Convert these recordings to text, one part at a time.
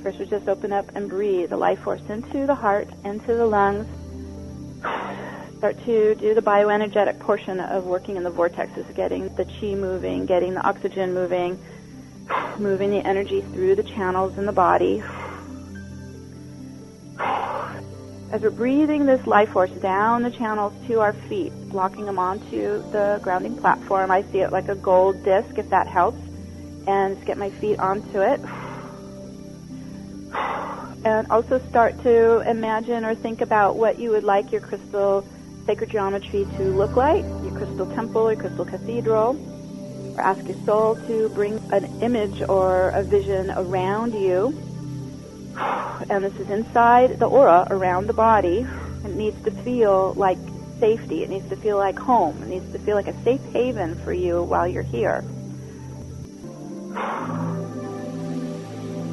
First, we just open up and breathe the life force into the heart, into the lungs. Start to do the bioenergetic portion of working in the vortexes, getting the chi moving, getting the oxygen moving, moving the energy through the channels in the body. As we're breathing this life force down the channels to our feet, blocking them onto the grounding platform, I see it like a gold disc, if that helps, and just get my feet onto it. And also start to imagine or think about what you would like your crystal sacred geometry to look like, your crystal temple, your crystal cathedral. Or ask your soul to bring an image or a vision around you. And this is inside the aura around the body. It needs to feel like safety. It needs to feel like home. It needs to feel like a safe haven for you while you're here.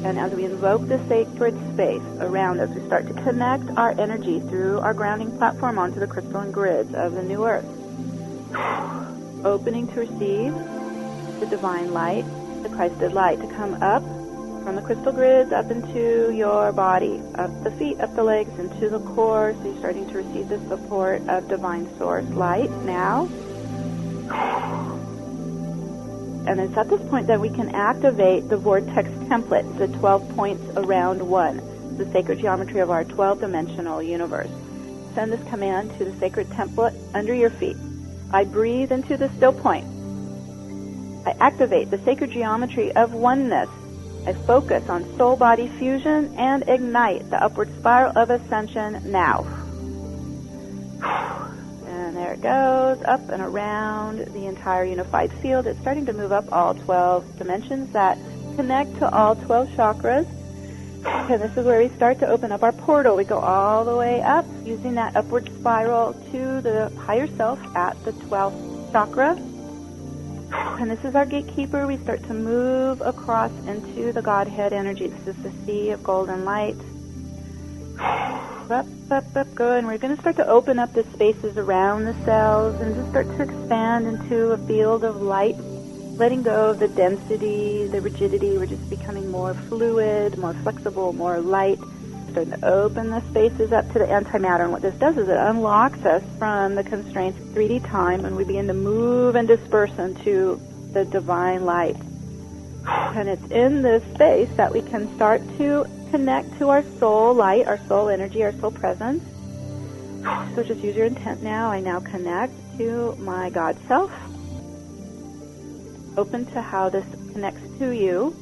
And as we invoke the sacred space around us, we start to connect our energy through our grounding platform onto the crystalline grids of the new earth. Opening to receive the divine light, the Christed light, to come up from the crystal grids up into your body, up the feet, up the legs, into the core. So you're starting to receive the support of divine source light now. And it's at this point that we can activate the vortex template, the 12 points around one, the sacred geometry of our 12-dimensional universe. Send this command to the sacred template under your feet. I breathe into the still point. I activate the sacred geometry of oneness. I focus on soul-body fusion and ignite the upward spiral of ascension now. And there it goes, up and around the entire unified field. It's starting to move up all 12 dimensions that connect to all 12 chakras. And this is where we start to open up our portal. We go all the way up using that upward spiral to the higher self at the 12th chakra. And this is our gatekeeper. We start to move across into the Godhead energy. This is the sea of golden light. Up, good. And we're going to start to open up the spaces around the cells and just start to expand into a field of light, letting go of the density, the rigidity. We're just becoming more fluid, more flexible, more light. Starting to open the spaces up to the antimatter. And what this does is it unlocks us from the constraints of 3D time, and we begin to move and disperse into the divine light. And it's in this space that we can start to connect to our soul light, our soul energy, our soul presence. So just use your intent now. I now connect to my God self. Open to how this connects to you.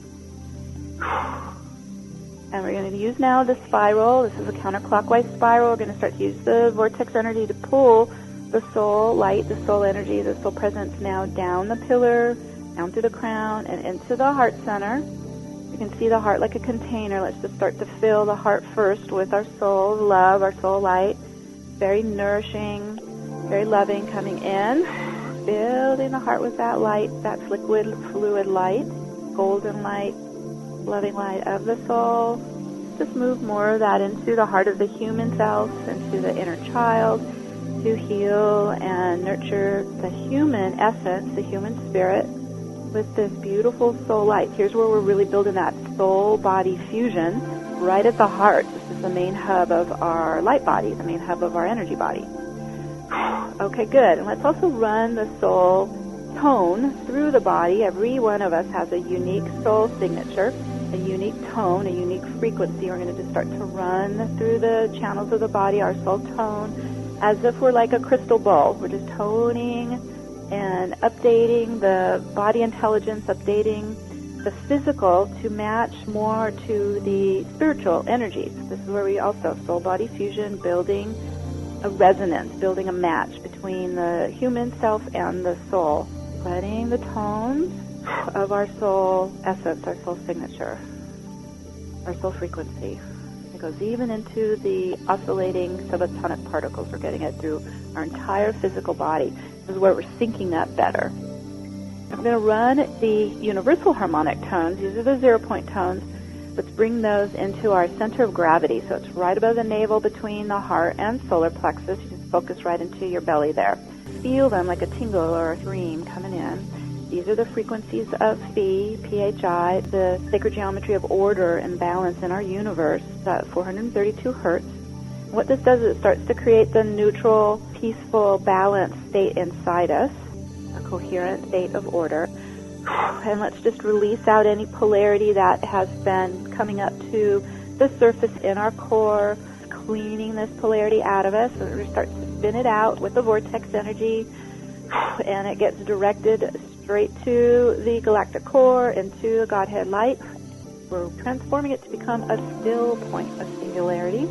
And we're going to use now the spiral. This is a counterclockwise spiral. We're going to start to use the vortex energy to pull the soul light, the soul energy, the soul presence now down the pillar, down through the crown, and into the heart center. You can see the heart like a container. Let's just start to fill the heart first with our soul love, our soul light. Very nourishing, very loving, coming in. Building the heart with that light, that liquid, fluid light, golden light, loving light of the soul. Just move more of that into the heart of the human self, into the inner child, to heal and nurture the human essence, the human spirit, with this beautiful soul light. Here's where we're really building that soul-body fusion, right at the heart. This is the main hub of our light body, the main hub of our energy body. Okay, good. And let's also run the soul tone through the body. Every one of us has a unique soul signature, a unique tone, a unique frequency. We're going to just start to run through the channels of the body, our soul tone, as if we're like a crystal ball. We're just toning and updating the body intelligence, updating the physical to match more to the spiritual energies. This is where we also, soul-body fusion, building a resonance, building a match between the human self and the soul. Letting the tones of our soul essence, our soul signature, our soul frequency. It goes even into the oscillating subatomic particles. We're getting it through our entire physical body. This is where we're syncing that better. I'm going to run the universal harmonic tones. These are the 0-point tones. Let's bring those into our center of gravity. So it's right above the navel between the heart and solar plexus. You just focus right into your belly there. Feel them like a tingle or a stream coming in. These are the frequencies of Phi, PHI, the sacred geometry of order and balance in our universe, at 432 hertz. What this does is it starts to create the neutral, peaceful, balanced state inside us, a coherent state of order. And let's just release out any polarity that has been coming up to the surface in our core, cleaning this polarity out of us. So it starts to spin it out with the vortex energy, and it gets directed straight to the galactic core, into the Godhead light. We're transforming it to become a still point of singularity.